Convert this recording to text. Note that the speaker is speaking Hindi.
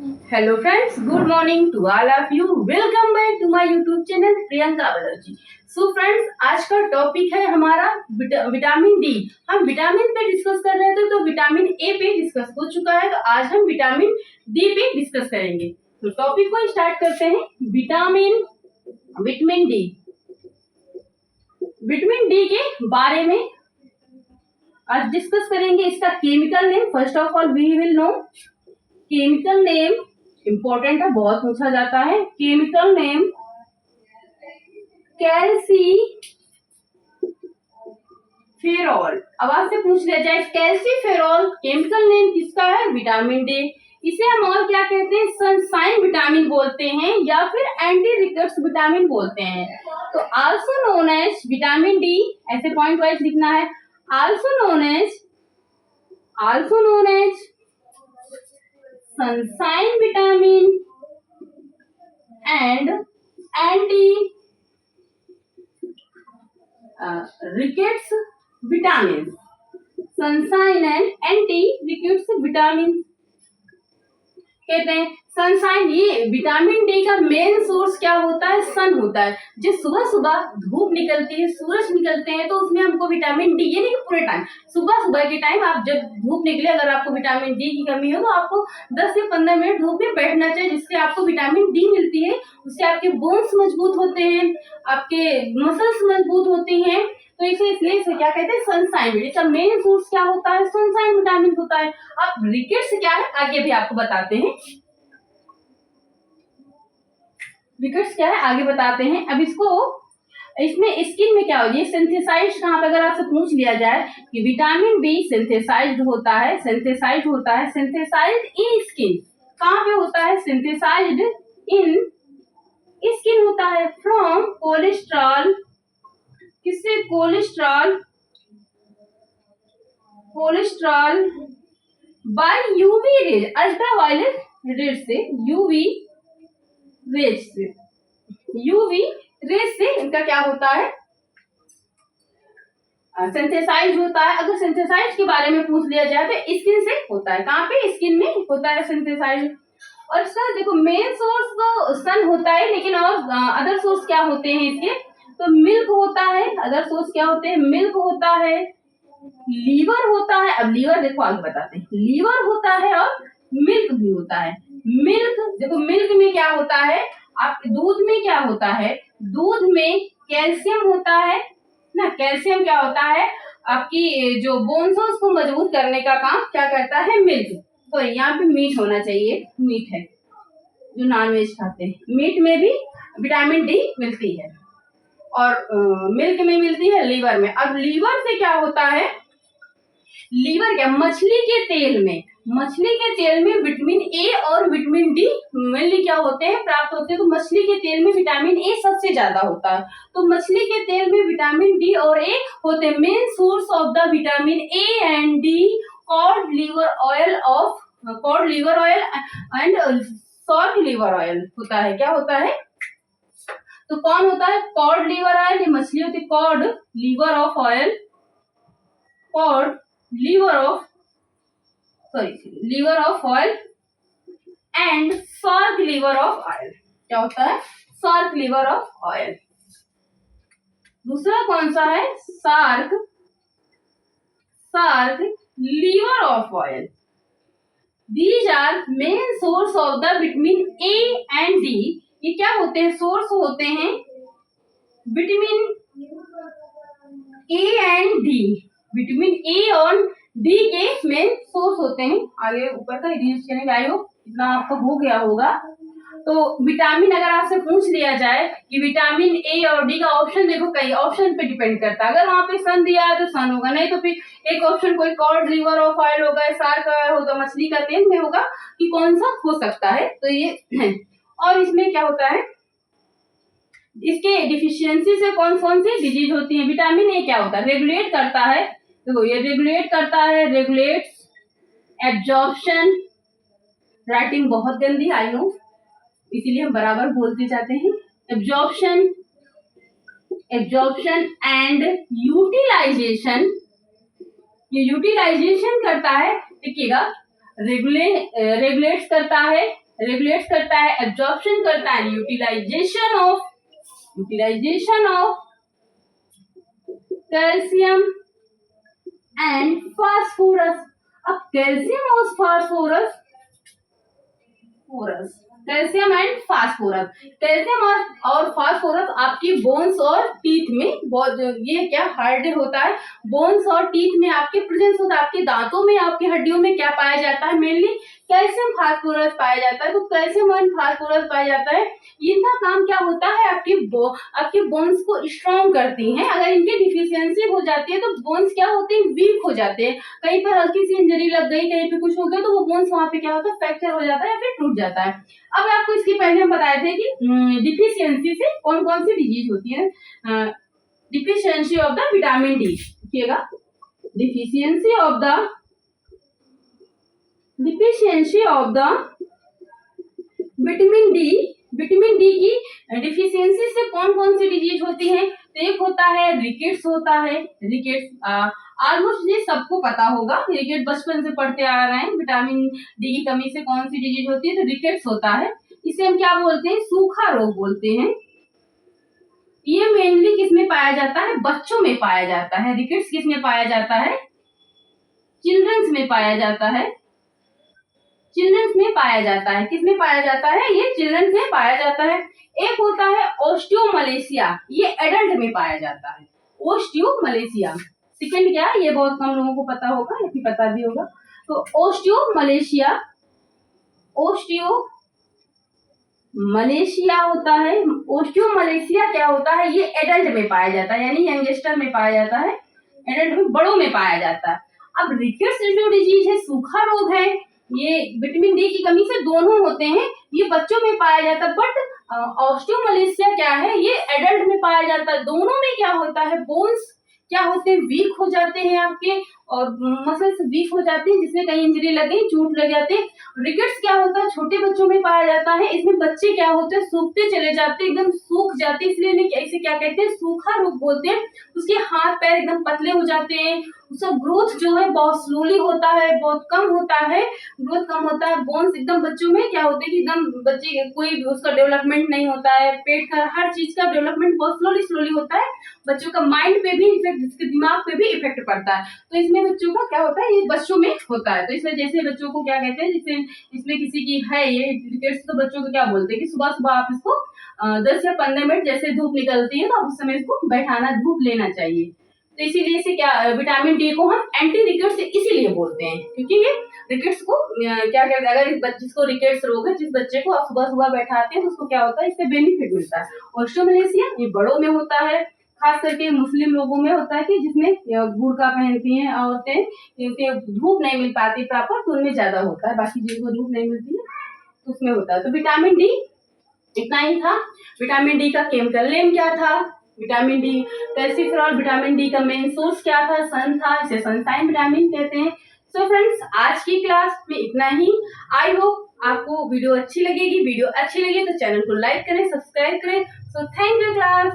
Hello friends, good morning to all of you. Welcome back to my YouTube channel Priyanka Banerjee. So friends, आज का टॉपिक है हमारा विटामिन डी। हम विटामिन पे डिस्कस कर रहे थे, तो विटामिन ए पे डिस्कस हो चुका है, तो आज हम विटामिन डी पे डिस्कस करेंगे। तो टॉपिक को स्टार्ट करते हैं। Vitamin D. विटामिन डी के बारे में आज डिस्कस करेंगे। इसका chemical name, first of all we will know chemical name. Important है, बहुत पूछा जाता है। Chemical name calciferol. आवाज से पूछ लिया जाए, कैल्सीफेरॉल केमिकल नेम किसका है? Vitamin D. इसे हम और क्या कहते हैं? सनशाइन विटामिन बोलते हैं, या फिर एंटी रिकेट्स विटामिन बोलते हैं। तो also known as vitamin D, ऐसे पॉइंट वाइज लिखना है। Also known as sunshine vitamin and anti rickets vitamins। Sunshine and anti rickets vitamin कहते हैं। सनशाइन, ये विटामिन डी का मेन सोर्स क्या होता है? सन होता है। जब सुबह सुबह धूप निकलती है, सूरज निकलते हैं, तो उसमें हमको विटामिन डी, ये नहीं पूरे टाइम, सुबह सुबह के टाइम आप जब धूप निकले, अगर आपको विटामिन डी की कमी हो, तो आपको 10 से 15 मिनट धूप में बैठना चाहिए, जिससे आपको विटामिन डी मिलती है। उससे आपके बोन्स मजबूत होते हैं, आपके मसल्स मजबूत होती हैं। तो इसलिए इसे क्या कहते हैं? सनशाइन। इसका मेन सोर्स क्या होता है? सनशाइन विटामिन होता है। अब रिकेट्स क्या है, आगे भी आपको बताते हैं। रिकेट्स क्या है, आगे बताते हैं। अब इसमें स्किन में क्या हो, ये सिंथेसाइज कहाँ पे, अगर आपसे पूछ लिया जाए कि विटामिन बी सिंथेसाइज्ड होता है, सिंथेसाइज्ड इन स्किन। कहाँ पे होता है? सिंथेसाइज्ड इन स्किन होता है। From cholesterol. किससे? Cholesterol by UV rays, ultraviolet rays से, यूवी रेज से इनका क्या होता है? सिंथेसाइज होता है। अगर सिंथेसाइज के बारे में पूछ लिया जाए तो स्किन से होता है। कहाँ पे? स्किन में होता है सिंथेसाइज। और सर देखो, मेन सोर्स तो सन होता है, लेकिन और अदर सोर्स क्या होते हैं इसके? तो मिल्क होता है। अदर सोर्स क्या होते हैं? मिल्क होता है, लीवर होता है। अब लीवर देखो, आगे बताते हैं। लीवर होता है और मिल्क भी होता है। मिल्क देखो, मिल्क में क्या होता है? आप दूध में क्या होता है? दूध में कैल्शियम होता है ना। कैल्शियम क्या होता है? आपकी जो बोन्स है उसको मजबूत करने का काम क्या करता है? मिल्क। तो यहाँ पे मीट होना चाहिए, मीट है जो नॉनवेज खाते हैं। मीट में भी विटामिन डी मिलती है, और मिल्क में मिलती है, लीवर में। अब लीवर से क्या होता है? लीवर क्या? मछली के तेल में विटामिन ए और विटामिन डी मेनली क्या होते हैं? प्राप्त होते हैं। तो मछली के तेल में विटामिन ए सबसे ज्यादा होता है, तो मछली के तेल में विटामिन डी और ए होते हैं। Main source of the vitamin A and D cod liver oil and salt liver oil होता है। क्या होता है? तो कौन होता है? कॉड लिवर ऑयल, ये मछली होती है। Cod liver of oil, liver of oil and shark liver of oil. क्या होता है? Shark liver of oil. दूसरा कौन सा है? Shark liver of oil. These are main source of the vitamin A and D. ये क्या होते हैं? सोर्स होते हैं vitamin A and D. Vitamin A और डी के मेन सोर्स होते हैं। आगे ऊपर का रीड करेंगे। आई होप इतना आपको हो गया होगा। तो विटामिन अगर आपसे पूछ लिया जाए कि विटामिन ए और डी का ऑप्शन देखो, कई ऑप्शन पे डिपेंड करता है। अगर वहां पे सन दिया है तो सन होगा, नहीं तो फिर एक ऑप्शन कोई कॉड लिवर ऑफ ऑयल होगा, शार्क होगा, मछली का तेल में होगा, कि कौन सा हो सकता है। तो ये है। और इसमें क्या होता है? इसके डिफिशियंसी से कौन कौन सी डिजीज होती है? विटामिन ए क्या होता है? रेगुलेट करता है। देखो, ये रेगुलेट करता है, रेगुलेट्स एब्जॉर्प्शन। राइटिंग बहुत गंदी, आई नो, इसीलिए हम बराबर बोलते जाते हैं। Absorption and utilization. ये यूटिलाइजेशन करता है, देखिएगा, रेगुलेट्स करता है, रेगुलेट करता है, एब्जॉर्प्शन करता है, utilization of calcium and phosphorus. अब कैल्शियम और phosphorus calcium and phosphorus, calcium और फास्फोरस आपकी बोन्स और टीथ में बहुत, ये क्या हार्ड होता है, बोन्स और टीथ में आपके प्रेजेंस होता है, आपके दांतों में, आपकी हड्डियों में क्या पाया जाता है, मेनली कैल्शियम फास्फोरस पाया जाता है। तो कैल्शियम एंड फास्फोरस पाया जाता है, इनका काम क्या होता है, आपके बोन्स को स्ट्रॉन्ग करती हैं। अगर इनकी डिफिशियंसी हो जाती है तो बोन्स क्या होते हैं, वीक हो जाते हैं। कहीं पर हल्की सी इंजरी लग गई, कहीं पे कुछ हो गया तो वो बोन्स वहां पे क्या होता है, फ्रैक्चर हो जाता है या फिर टूट जाता है। अब आपको इसके पहले हम बताए थे कि डिफिशियंसी से कौन कौन सी डिजीज होती है। Deficiency of the vitamin D, देखिएगा, deficiency of the vitamin D की डिफिशियंसी से कौन कौन सी डिजीज होती है। तो एक होता है रिकेट्स, होता है रिकेट्स, ऑलमोस्ट ये सबको पता होगा, रिकेट बचपन से पढ़ते आ रहे हैं। विटामिन डी की कमी से कौन सी डिजीज होती है, तो रिकेट्स होता है। इसे हम क्या बोलते हैं, सूखा रोग बोलते हैं। ये मेनली किसमें पाया जाता है, बच्चों में पाया जाता है। रिकेट्स किसमें पाया जाता है, चिल्ड्रंस में पाया जाता है, चिल्ड्रंस में पाया जाता है। किसमें पाया जाता है, ये चिल्ड्रंस में पाया जाता है। एक होता है ओस्टियोमलेशिया, ये एडल्ट में पाया जाता है, ओस्टियोमलेशिया। सेकंड क्या है, ये बहुत कम लोगों को पता होगा, या फिर पता भी होगा। तो ओस्टियोमलेशिया होता है। ओस्टियोमलेशिया क्या होता है, ये एडल्ट में पाया जाता है, यानी यंगस्टर में पाया जाता है, एडल्ट में, बड़ों में पाया जाता है। अब रिकेट्स जो डिजीज है, सूखा रोग है, ये विटामिन डी की कमी से दोनों होते हैं, ये बच्चों में पाया जाता है। बट ऑस्टियोमलेशिया क्या है, ये एडल्ट में पाया जाता है। दोनों में क्या होता है, बोन्स क्या होते हैं, वीक हो जाते हैं आपके, और मसल्स वीक हो जाते हैं, जिसमें कहीं इंजरी लग गई, चोट लग जाती है। रिकेट्स क्या होता है, छोटे बच्चों में पाया जाता है। इसमें बच्चे क्या होते हैं, सूखते चले जाते हैं, एकदम सूख जाते हैं, इसलिए इसे क्या कहते हैं, सूखा रोग बोलते हैं। उसके हाथ पैर एकदम पतले हो जाते हैं, उसका ग्रोथ जो है बहुत स्लोली होता है, बहुत कम होता है, ग्रोथ कम होता है। बोन्स एकदम बच्चों में क्या होते हैं कि एकदम बच्चे कोई उसका डेवलपमेंट नहीं होता है, पेट का हर चीज का डेवलपमेंट बहुत स्लोली होता है। बच्चों का माइंड पे भी इफेक्ट, इसके दिमाग पे भी इफेक्ट पड़ता है। तो इसमें बच्चों का क्या होता है, ये बच्चों में होता है। तो इस वजह से बच्चों को क्या कहते हैं, जैसे इसमें किसी की है ये रिकेट्स, तो बच्चों को क्या बोलते हैं कि सुबह सुबह आप इसको 10 या 15 मिनट जैसे धूप निकलती है, तो उस समय इसको बैठाना, धूप लेना चाहिए। तो इसीलिए इसे क्या, विटामिन डी को हम एंटी रिकेट्स इसीलिए बोलते हैं, क्योंकि ये रिकेट्स को क्या कहते हैं, अगर जिसको रिकेट्स रोग है, जिस बच्चे को आप सुबह सुबह बैठाते हैं तो उसको क्या होता है, इससे बेनिफिट मिलता है। ओस्टियोमलेशिया ये बड़ों में होता है, खास करके मुस्लिम लोगों में होता है कि जिसमें बुर्का पहनती हैं औरतें, क्योंकि धूप नहीं मिल पाती प्रॉपर, तो उनमें ज्यादा होता है। बाकी जिनको धूप नहीं मिलती है तो उसमें होता है। तो विटामिन डी इतना ही था। विटामिन डी का केमिकल नेम क्या था, vitamin D calciferol. Vitamin D का मेन सोर्स क्या था, सन था, इसे सनशाइन विटामिन कहते हैं। सो फ्रेंड्स, आज की क्लास में इतना ही। आई होप आपको वीडियो अच्छी लगेगी। वीडियो अच्छी लगे तो चैनल को लाइक करें, सब्सक्राइब करें। So thank you class.